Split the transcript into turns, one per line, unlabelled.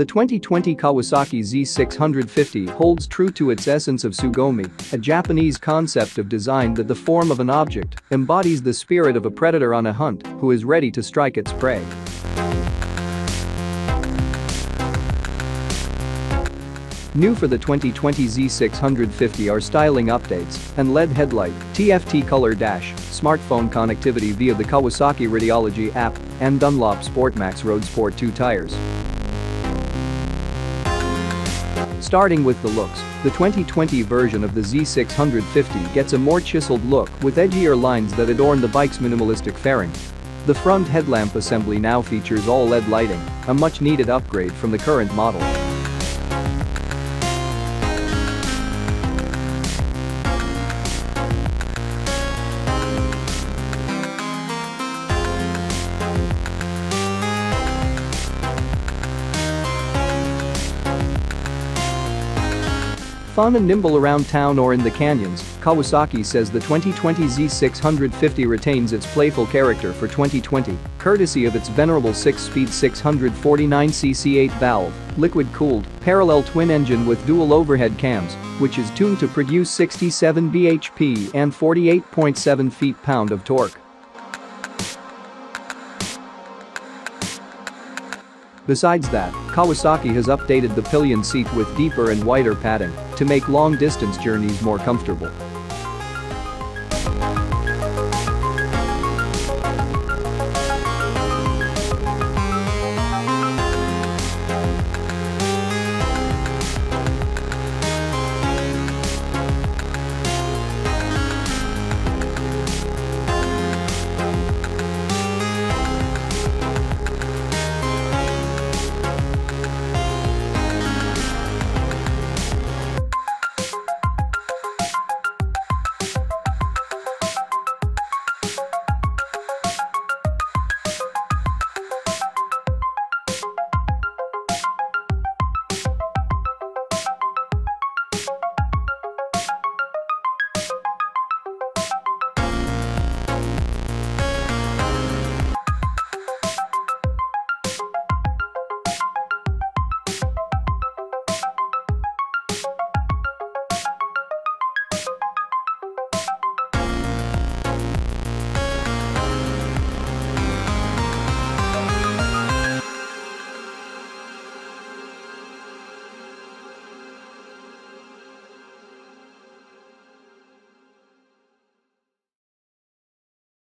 The 2020 Kawasaki Z650 holds true to its essence of Tsugomi, a Japanese concept of design that the form of an object embodies the spirit of a predator on a hunt who is ready to strike its prey. New for the 2020 Z650 are styling updates and LED headlight, TFT color dash, smartphone connectivity via the Kawasaki Radiology app, and Dunlop Sportmax Road Sport 2 tires. Starting with the looks, the 2020 version of the Z650 gets a more chiseled look with edgier lines that adorn the bike's minimalistic fairing. The front headlamp assembly now features all LED lighting, a much-needed upgrade from the current model. Fun and nimble around town or in the canyons, Kawasaki says the 2020 Z650 retains its playful character for 2020, courtesy of its venerable 6-speed 649cc 8-valve, liquid-cooled, parallel twin-engine with dual overhead cams, which is tuned to produce 67 bhp and 48.7 feet-pound of torque. Besides that, Kawasaki has updated the pillion seat with deeper and wider padding to make long-distance journeys more comfortable.